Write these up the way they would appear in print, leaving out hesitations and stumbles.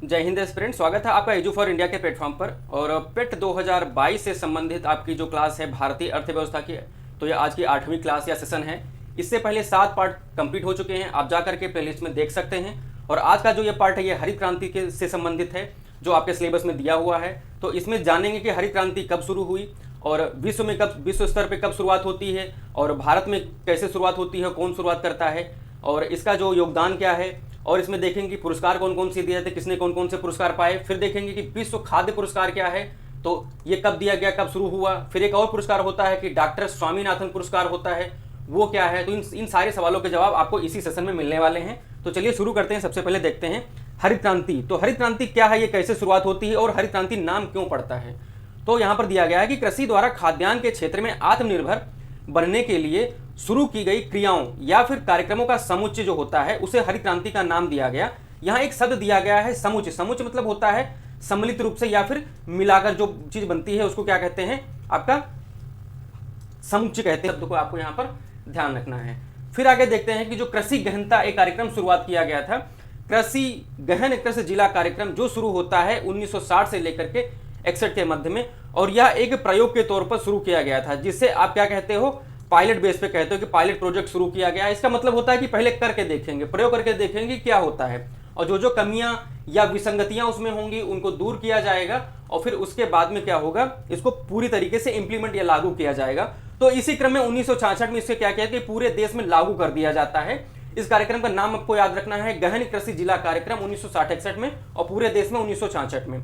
जय हिंद स्टूडेंट, स्वागत है आपका एजू फॉर इंडिया के प्लेटफॉर्म पर। और पेट 2022 से संबंधित आपकी जो क्लास है भारतीय अर्थव्यवस्था की, तो ये आज की 8वीं क्लास या सेशन है। इससे पहले 7 पार्ट कंप्लीट हो चुके हैं, आप जा करके प्लेलिस्ट में देख सकते हैं। और आज का जो ये पार्ट है ये हरित क्रांति के से संबंधित है, जो आपके सिलेबस में दिया हुआ है। तो इसमें जानेंगे कि हरित क्रांति कब शुरू हुई और विश्व स्तर पर कब शुरुआत होती है और भारत में कैसे शुरुआत होती है, कौन शुरुआत करता है और इसका जो योगदान क्या है। और इसमें देखेंगे कि पुरस्कार कौन कौन से दिए थे, किसने कौन कौन से पुरस्कार पाए। फिर देखेंगे कि विश्व खाद्य पुरस्कार क्या है, तो ये कब दिया गया, कब शुरू हुआ। फिर एक और पुरस्कार होता है कि डॉक्टर स्वामीनाथन पुरस्कार होता है, वो क्या है। तो इन सारे सवालों के जवाब आपको इसी सेशन में मिलने वाले हैं। तो चलिए शुरू करते हैं। सबसे पहले देखते हैं हरित क्रांति। तो हरित क्रांति क्या है, ये कैसे शुरुआत होती है और हरित क्रांति नाम क्यों पड़ता है। तो यहाँ पर दिया गया है कि कृषि द्वारा खाद्यान्न के क्षेत्र में आत्मनिर्भर बनने के लिए शुरू की गई क्रियाओं या फिर कार्यक्रमों का समुच्चय जो होता है उसे हरित क्रांति का नाम दिया गया। यहाँ एक शब्द दिया गया है समुच्चय। समुच्चय मतलब होता है सम्मिलित रूप से या फिर मिलाकर जो चीज बनती है उसको क्या कहते हैं, आपका समुच्चय कहते हैं। शब्द को आपको यहाँ पर ध्यान रखना है। फिर आगे देखते हैं कि जो कृषि गहनता एक कार्यक्रम शुरुआत किया गया था, कृषि गहन कृषि जिला कार्यक्रम, जो शुरू होता है 1960 से लेकर के 61 के मध्य में। और यह एक प्रयोग के तौर पर शुरू किया गया था, जिससे आप क्या कहते हो, पायलट बेस पे कहते हो कि पायलट प्रोजेक्ट शुरू किया गया। इसका मतलब होता है कि पहले करके देखेंगे, प्रयोग करके देखेंगे क्या होता है और जो कमियां या विसंगतियां उसमें होंगी उनको दूर किया जाएगा और फिर उसके बाद में क्या होगा, इसको पूरी तरीके से इंप्लीमेंट या लागू किया जाएगा। तो इसी क्रम में 1966 में इससे क्या किया कि पूरे देश में लागू कर दिया जाता है। इस कार्यक्रम का नाम आपको याद रखना है, गहन कृषि जिला कार्यक्रम 1960-61 में और पूरे देश में 1966 में।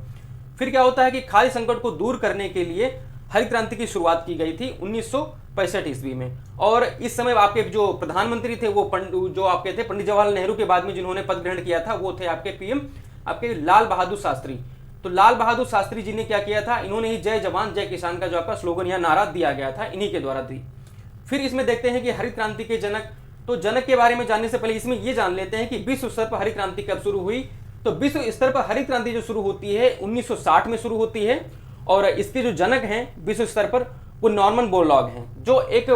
फिर क्या होता है कि खाद्य संकट को दूर करने के लिए हरित क्रांति की शुरुआत की गई थी 1965 ईस्वी में। और इस समय आपके जो प्रधानमंत्री थे वो जो आपके थे पंडित जवाहरलाल नेहरू के बाद में जिन्होंने पद ग्रहण किया था वो थे आपके पीएम आपके लाल बहादुर शास्त्री। तो लाल बहादुर शास्त्री जी ने क्या किया था, इन्होंने ही जय जवान जय किसान का जो आपका स्लोगन या नारा दिया गया था, इन्हीं के द्वारा दी। फिर इसमें देखते हैं कि हरित क्रांति के जनक, तो जनक के बारे में जानने से पहले इसमें यह जान लेते हैं कि विश्व स्तर पर हरित क्रांति कब शुरू हुई। तो विश्व स्तर पर हरित क्रांति जो शुरू होती है 1960 में शुरू होती है और इसके जो जनक हैं विश्व स्तर पर वो नॉर्मन बोरलॉग हैं, जो एक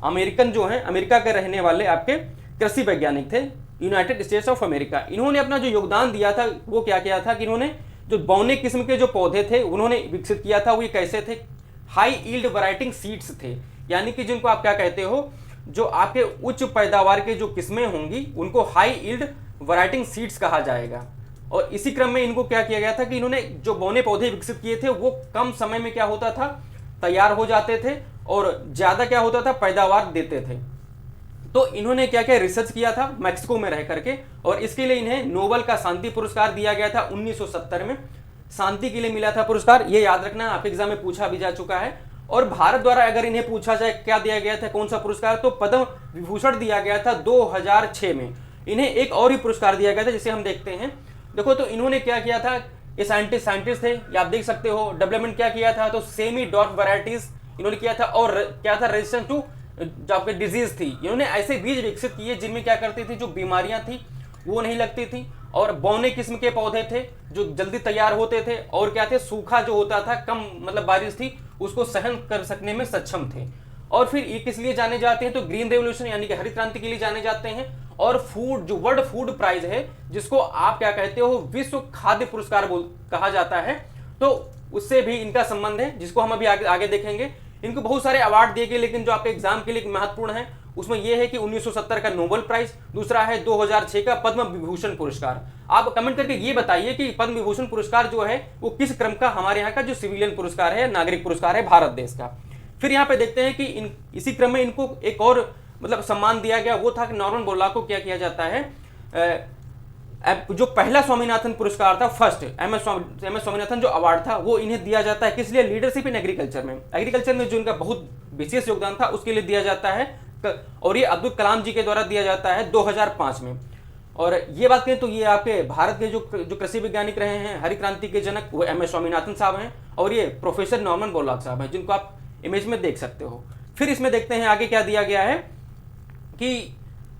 अमेरिकन जो हैं, अमेरिका के रहने वाले आपके कृषि वैज्ञानिक थे, यूनाइटेड स्टेट्स ऑफ अमेरिका। इन्होंने अपना जो योगदान दिया था वो क्या किया था कि इन्होंने जो बौने किस्म के जो पौधे थे उन्होंने विकसित किया था। वो ये कैसे थे, हाई ईल्ड वैरायटी सीड्स थे, यानी कि जिनको आप क्या कहते हो, जो आपके उच्च पैदावार के जो किस्में होंगी उनको हाई ईल्ड वैरायटी सीड्स कहा जाएगा। और इसी क्रम में इनको क्या किया गया था कि इन्होंने जो बौने पौधे विकसित किए थे वो कम समय में क्या होता था, तैयार हो जाते थे और ज्यादा क्या होता था, पैदावार देते थे। तो इन्होंने क्या क्या रिसर्च किया था मैक्सिको में रह करके, और इसके लिए इन्हें नोबेल का शांति पुरस्कार दिया गया था 1970 में। शांति के लिए मिला था पुरस्कार, ये याद रखना, आपके एग्जाम में पूछा भी जा चुका है। और भारत द्वारा अगर इन्हें पूछा जाए क्या दिया गया था, कौन सा पुरस्कार, तो पद्म विभूषण दिया गया था 2006 में। इन्हें एक और ही पुरस्कार दिया गया था जिसे हम देखते हैं। देखो तो इन्होंने क्या किया था, ये साइंटिस्ट थे, ये आप देख सकते हो। डेवलपमेंट क्या किया था, तो सेमी डॉट वैरायटीज इन्होंने किया था और क्या था, रेजिस्टेंस टू जो आपके डिजीज थी। इन्होंने ऐसे बीज विकसित किए जिनमें क्या करती थी, जो बीमारियां थी वो नहीं लगती थी, और बौने किस्म के पौधे थे जो जल्दी तैयार होते थे, और क्या थे, सूखा जो होता था, कम मतलब बारिश थी उसको सहन कर सकने में सक्षम थे। और फिर ये किस लिए जाने जाते हैं, तो ग्रीन रेवोल्यूशन यानी कि हरित क्रांति के लिए जाने जाते हैं। और फूड जो वर्ल्ड फूड प्राइज है, जिसको आप क्या कहते हो, विश्व खाद्य पुरस्कार कहा जाता है, तो उससे भी इनका संबंध है, जिसको हम अभी आगे देखेंगे। इनको बहुत सारे अवार्ड दिए गए, लेकिन जो आपके एग्जाम के लिए महत्वपूर्ण है उसमें यह है कि 1970 का नोबेल प्राइज, दूसरा है 2006 का पद्म विभूषण पुरस्कार। आप कमेंट करके ये बताइए कि पद्म विभूषण पुरस्कार जो है वो किस क्रम का हमारे यहाँ का जो सिविलियन पुरस्कार है, नागरिक पुरस्कार है भारत देश का। फिर यहाँ पे देखते हैं कि इसी क्रम में इनको एक और मतलब सम्मान दिया गया, वो था कि नॉर्मन बोरलॉग को क्या किया जाता है, जो पहला स्वामीनाथन पुरस्कार था, फर्स्ट एम एस स्वामीनाथन जो अवार्ड था वो इन्हें दिया जाता है। किस लिए, लीडरशिप इन एग्रीकल्चर में, एग्रीकल्चर में जो इनका बहुत विशेष योगदान था उसके लिए दिया जाता है। और ये अब्दुल कलाम जी के द्वारा दिया जाता है 2005 में। और ये बात करें तो ये आपके भारत के जो कृषि वैज्ञानिक रहे हैं, हरित क्रांति के जनक, वो एम एस स्वामीनाथन साहब हैं, और ये प्रोफेसर नॉर्मन बोरलॉग साहब हैं, जिनको आप इमेज में देख सकते हो। फिर इसमें देखते हैं आगे क्या दिया गया है कि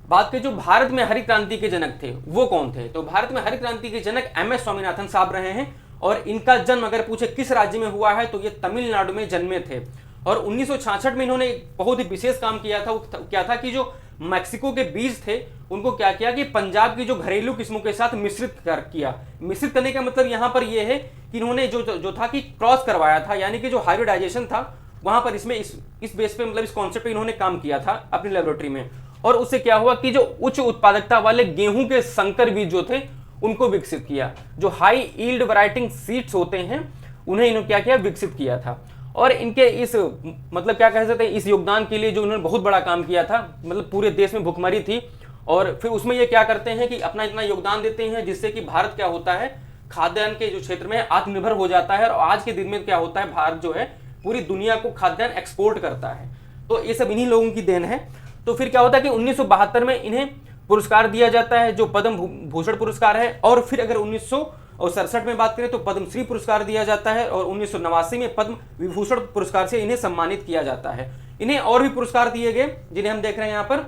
बात के जो भारत में हरित क्रांति के जनक थे वो कौन थे। तो भारत में हरित क्रांति के जनक एम एस स्वामीनाथन साहब रहे हैं, और इनका जन्म अगर पूछे किस राज्य में हुआ है तो ये तमिलनाडु में जन्मे थे। और 1966 में इन्होंने एक बहुत ही विशेष काम किया था, वो क्या था कि जो मैक्सिको के बीज थे उनको क्या किया कि पंजाब की जो घरेलू किस्मों के साथ मिश्रित किया। मिश्रित करने का मतलब यहाँ पर यह है कि इन्होंने जो था कि क्रॉस करवाया था, यानी कि जो हाइब्रिडाइजेशन था वहां पर इसमें इस बेस पे, मतलब इस कॉन्सेप्ट पे इन्होंने काम किया था अपनी लेबोरेटरी में। और उससे क्या हुआ कि जो उच्च उत्पादकता वाले गेहूं के संकर बीज जो थे उनको विकसित किया। जो हाई यील्ड वैरायटी सीड्स होते हैं उन्हें इन्होंने क्या किया, विकसित किया था। और इनके इस, मतलब क्या कह सकते हैं, इस योगदान के लिए जो उन्होंने बहुत बड़ा काम किया था, मतलब पूरे देश में भुखमरी थी। और फिर उसमें ये क्या करते हैं कि अपना इतना योगदान देते हैं जिससे कि भारत क्या होता है, खाद्यान्न के जो क्षेत्र में आत्मनिर्भर हो जाता है। और आज के दिन में क्या होता है, भारत जो है पूरी दुनिया को खाद्यान्न एक्सपोर्ट करता है। तो ये सब इन्हीं लोगों की देन है। तो फिर क्या होता है कि 1972 में इन्हें पुरस्कार दिया जाता है जो पद्म भूषण पुरस्कार है। और फिर अगर 1967 में बात करें तो पद्मश्री पुरस्कार दिया जाता है। और 1989 में पद्म विभूषण पुरस्कार से इन्हें सम्मानित किया जाता है। इन्हें और भी पुरस्कार दिए गए जिन्हें हम देख रहे हैं यहाँ पर।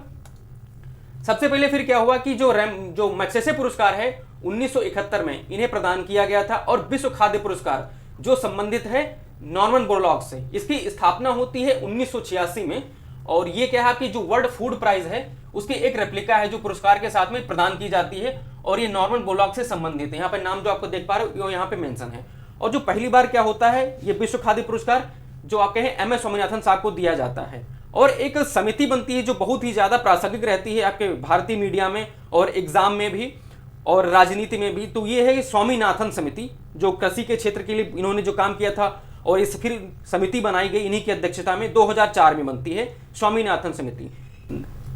सबसे पहले फिर क्या हुआ कि जो मैग्सेसे पुरस्कार है 1971 में इन्हें प्रदान किया गया था। और विश्व खाद्य पुरस्कार जो संबंधित है नॉर्मन बोरलॉग से, इसकी स्थापना होती है 1986 में। और ये क्या है कि जो वर्ल्ड फूड प्राइज है उसकी एक रेप्लिका है जो पुरस्कार के साथ में प्रदान की जाती है। और ये नॉर्मन बोरलॉग से संबंधित है। यहाँ पे नाम जो आपको देख पा रहे हो यहाँ पे मेंशन है। और जो पहली बार क्या होता है, ये विश्व खाद्य पुरस्कार जो आप कहें एम एस स्वामीनाथन साहब को दिया जाता है। और एक समिति बनती है जो बहुत ही ज्यादा प्रासंगिक रहती है आपके भारतीय मीडिया में और एग्जाम में भी और राजनीति में भी। तो ये है स्वामीनाथन समिति, जो कृषि के क्षेत्र के लिए इन्होंने जो काम किया था। और इस फिर समिति बनाई गई इन्हीं की अध्यक्षता में 2004 में बनती है स्वामीनाथन समिति।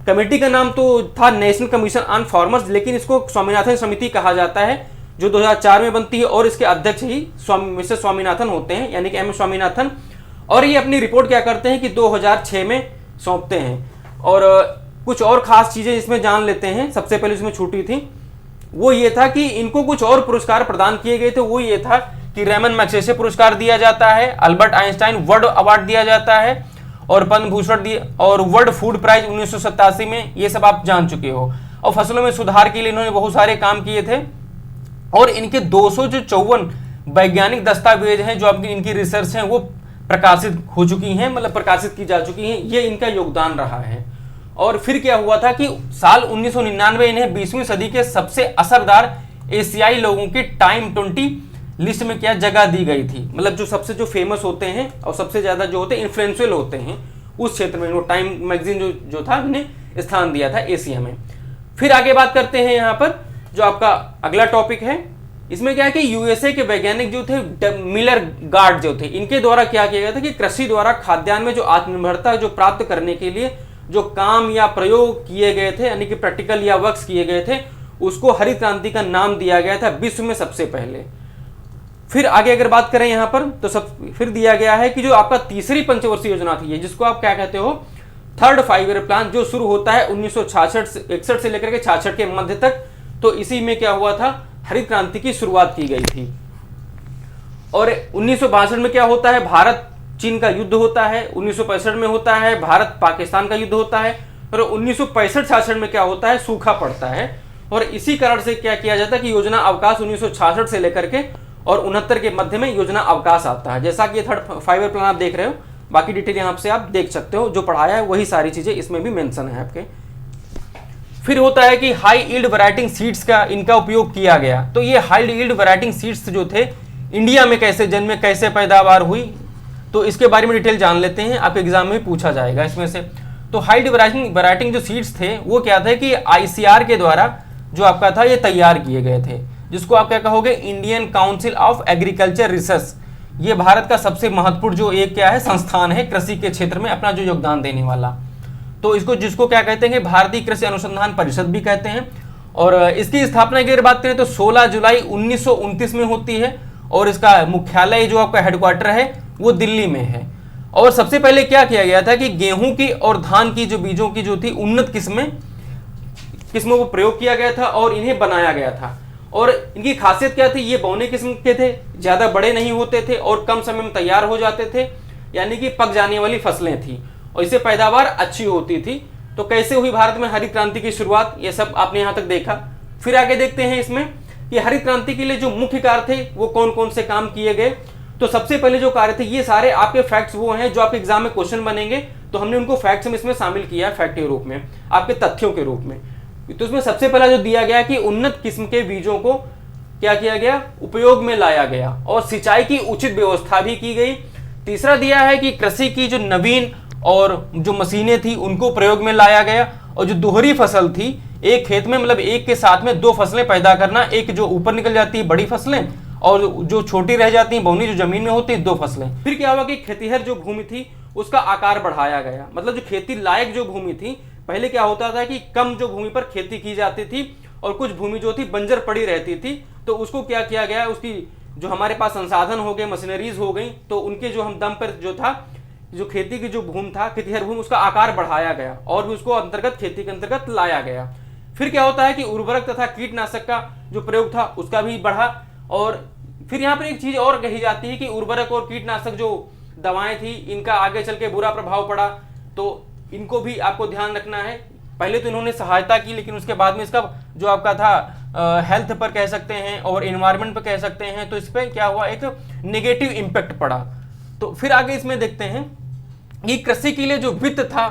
कमेटी का नाम तो था नेशनल कमीशन ऑन फार्मर्स, लेकिन इसको स्वामीनाथन समिति कहा जाता है जो 2004 में बनती है। और इसके अध्यक्ष ही मिस्टर स्वामीनाथन होते हैं, यानी कि एम एस स्वामीनाथन। और ये अपनी रिपोर्ट क्या करते हैं कि 2006 में सौंपते हैं। और कुछ और खास चीजें इसमें जान लेते हैं। सबसे पहले इसमें छूटी थी वो ये था कि इनको कुछ और पुरस्कार प्रदान किए गए थे। वो ये था कि रेमन मैग्सेसे पुरस्कार दिया जाता है, अल्बर्ट आइंस्टाइन वर्ल्ड अवार्ड दिया जाता है और पद्म भूषण दिया, और वर्ल्ड फूड प्राइज 1987 में। ये सब आप जान चुके हो। और फसलों में सुधार के लिए इन्होंने बहुत सारे काम किए थे। और इनके 254 वैज्ञानिक दस्तावेज हैं जो आपकी इनकी रिसर्च हैं वो प्रकाशित हो चुकी हैं, मतलब प्रकाशित की जा चुकी हैं। ये इनका योगदान रहा है। और फिर क्या हुआ था कि साल 1999 इन्हें 20वीं सदी के सबसे असरदार एशियाई लोगों की टाइम 20 लिस्ट में क्या जगह दी गई थी। मतलब जो सबसे जो फेमस होते हैं और सबसे ज्यादा जो होते हैं इन्फ्लुएंशियल होते हैं उस क्षेत्र में, वो टाइम मैगजीन जो था इन्हें स्थान दिया था एशिया में। फिर आगे बात करते हैं यहाँ पर जो आपका अगला टॉपिक है। इसमें क्या है कि यूएसए के वैज्ञानिक जो थे मिलर गार्ड जो थे, इनके द्वारा क्या किया गया था कि कृषि द्वारा खाद्यान्न में जो आत्मनिर्भरता जो प्राप्त करने के लिए जो काम या प्रयोग किए गए थे, यानी कि प्रैक्टिकल या वर्क्स किए गए थे, उसको हरित क्रांति का नाम दिया गया था विश्व में सबसे पहले। फिर आगे अगर बात करें यहाँ पर तो फिर दिया गया है कि जो आपका तीसरी पंचवर्षीय योजना थी, जिसको आप क्या कहते हो, थर्ड 5 ईयर प्लान, जो शुरू होता है 1961 से लेकर के 66 के मध्य तक। तो इसी में क्या हुआ था, हरित क्रांति की शुरुआत की गई थी। और 1962 में क्या होता है, भारत चीन का युद्ध होता है। 1965 में होता है भारत पाकिस्तान का युद्ध होता है। और 1965-66 में क्या होता है, सूखा पड़ता है। और इसी कारण से क्या किया जाता है कि योजना अवकाश 1966 से लेकर के और 69 के मध्य में योजना अवकाश आता है। जैसा कि ये थर्ड 5 ईयर प्लान आप देख रहे हो, बाकी डिटेल यहाँ से आप देख सकते हो। जो पढ़ाया है वही सारी चीजें इसमें भी मेंशन है आपके। फिर होता है कि हाई यील्ड वैरायटी सीड्स का इनका उपयोग किया गया। तो ये हाई यील्ड वैरायटी सीड्स जो थे इंडिया में कैसे जन्मे, कैसे पैदावार हुई, तो इसके बारे में डिटेल जान लेते हैं। आपके एग्जाम में पूछा जाएगा इसमें से। तो हाई यील्ड वैरायटी जो सीड्स थे वो क्या थे कि आईसीआर के द्वारा जो आपका था ये तैयार किए गए थे, जिसको आप क्या कहोगे, Indian council of agriculture research. ये भारत का सबसे महत्वपूर्ण जो एक क्या है संस्थान है कृषि के क्षेत्र में अपना जो योगदान देने वाला। तो इसको जिसको क्या कहते हैं, भारतीय कृषि अनुसंधान परिषद भी कहते हैं। और इसकी स्थापना की अगर बात करें तो 16 जुलाई 1929 में होती है। और इसका मुख्यालय जो आपका हेडक्वार्टर है वो दिल्ली में है। और सबसे पहले क्या किया गया था कि गेहूं की और धान की जो बीजों की जो थी उन्नत किस्मों को प्रयोग किया गया था और इन्हें बनाया गया था। और इनकी खासियत क्या थी, ये बौने किस्म के थे, ज्यादा बड़े नहीं होते थे और कम समय में तैयार हो जाते थे, यानी कि पक जाने वाली फसलें थी और इससे पैदावार अच्छी होती थी। तो कैसे हुई भारत में हरित क्रांति की शुरुआत, ये सब आपने यहाँ तक देखा। फिर आगे देखते हैं इसमें कि हरित क्रांति के लिए जो मुख्य कार्य थे वो कौन कौन से काम किए गए। तो सबसे पहले जो कार्य थे, ये सारे आपके फैक्ट्स वो हैं जो आपके एग्जाम में क्वेश्चन बनेंगे। तो तो हमने उनको फैक्ट्स में इसमें शामिल किया, फैक्ट के रूप में, आपके तथ्यों के रूप में। तो इसमें सबसे पहला जो दिया गया कि उन्नत किस्म के बीजों को क्या किया गया, उपयोग में लाया गया और सिंचाई की उचित व्यवस्था भी की गई। तीसरा दिया है कि कृषि की जो नवीन और जो मशीनें थी उनको प्रयोग में लाया गया, और जो दोहरी फसल थी, एक खेत में मतलब एक के साथ में दो फसलें पैदा करना, एक जो ऊपर निकल जाती है बड़ी फसलें और जो छोटी रह जाती है बहुनी जो जमीन में होती है दो फसलें। फिर क्या हुआ कि खेतीहर जो भूमि थी उसका आकार बढ़ाया गया, मतलब जो खेती लायक जो भूमि थी, पहले क्या होता था कि कम जो भूमि पर खेती की जाती थी और कुछ भूमि जो थी बंजर पड़ी रहती थी, तो उसको क्या किया गया, उसकी जो हमारे पास संसाधन हो गए, मशीनरीज हो गई, तो उनके जो हम दम पर जो था, जो खेती की जो भूमि था, खेतीहर भूमि, उसका आकार बढ़ाया गया और भी उसको अंतर्गत खेती के अंतर्गत लाया गया। फिर क्या होता है कि उर्वरक तथा कीटनाशक का जो प्रयोग था उसका भी बढ़ा। और फिर यहाँ पर एक चीज और कही जाती है कि उर्वरक और कीटनाशक जो दवाएं थी इनका आगे चल के बुरा प्रभाव पड़ा, तो इनको भी आपको ध्यान रखना है। पहले तो इन्होंने सहायता की, लेकिन उसके बाद में इसका जो आपका था हेल्थ पर कह सकते हैं और एनवायरनमेंट पर कह सकते हैं, तो इस पर क्या हुआ, एक नेगेटिव इम्पैक्ट पड़ा। तो फिर आगे इसमें देखते हैं कि कृषि के लिए जो वित्त था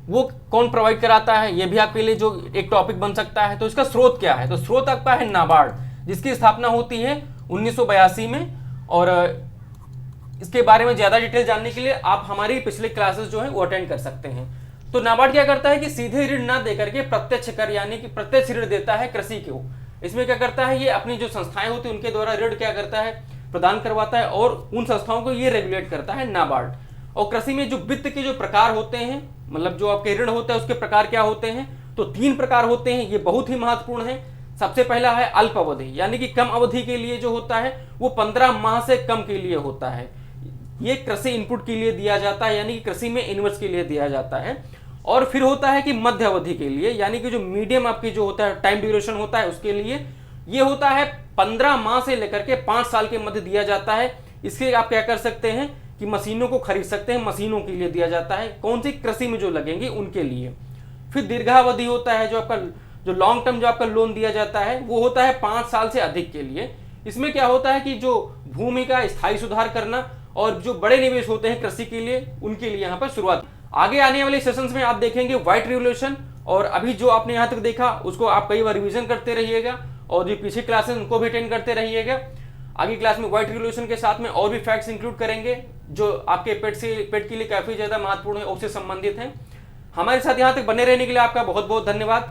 वो कौन प्रोवाइड कराता है, ये भी आपके लिए जो एक टॉपिक बन सकता है। तो इसका स्रोत क्या है, तो स्रोत आपका है नाबार्ड, जिसकी स्थापना होती है 1982 में। और इसके बारे में ज्यादा डिटेल जानने के लिए आप हमारी पिछले क्लासेस जो है वो अटेंड कर सकते हैं। तो नाबार्ड क्या करता है कि सीधे ऋण ना देकर के प्रत्यक्ष कर यानी कि प्रत्यक्ष ऋण देता है कृषि को। इसमें क्या करता है, ये अपनी जो संस्थाएं होती है उनके द्वारा ऋण क्या करता है, प्रदान करवाता है, और उन संस्थाओं को ये रेगुलेट करता है नाबार्ड। और कृषि में जो वित्त के जो प्रकार होते हैं, मतलब जो आपके ऋण होता है उसके प्रकार क्या होते हैं, तो 3 प्रकार होते हैं, ये बहुत ही महत्वपूर्ण है। सबसे पहला है अल्प अवधि, यानी कि कम अवधि के लिए जो होता है वो 15 माह से कम के लिए होता है। ये कृषि इनपुट के लिए दिया जाता है, यानी कि कृषि में इन्वेस्ट के लिए दिया जाता है। और फिर होता है कि मध्य अवधि के लिए, यानी कि जो मीडियम आपकी जो होता है टाइम ड्यूरेशन होता है उसके लिए ये होता है 15 माह से लेकर के 5 साल के मध्य दिया जाता है। इसके आप क्या कर सकते हैं कि मशीनों को खरीद सकते हैं, मशीनों के लिए दिया जाता है, कौन सी कृषि में जो लगेंगे उनके लिए। फिर दीर्घावधि होता है, जो आपका जो लॉन्ग टर्म जो आपका लोन दिया जाता है वो होता है 5 साल से अधिक के लिए। इसमें क्या होता है कि जो भूमि का स्थायी सुधार करना और जो बड़े निवेश होते हैं कृषि के लिए उनके लिए यहाँ पर शुरुआत। आगे आने वाले सेशंस में आप देखेंगे व्हाइट रिवोल्यूशन, और अभी जो आपने यहाँ तक देखा उसको आप कई बार रिवीजन करते रहिएगा और जो पीछे क्लासेस उनको भी अटेंड करते रहिएगा। आगे क्लास में व्हाइट रिवोल्यूशन के साथ में और भी फैक्ट्स इंक्लूड करेंगे जो आपके पेट के लिए काफी ज्यादा महत्वपूर्ण है, उससे संबंधित हैं। हमारे साथ यहाँ तक बने रहने के लिए आपका बहुत बहुत धन्यवाद।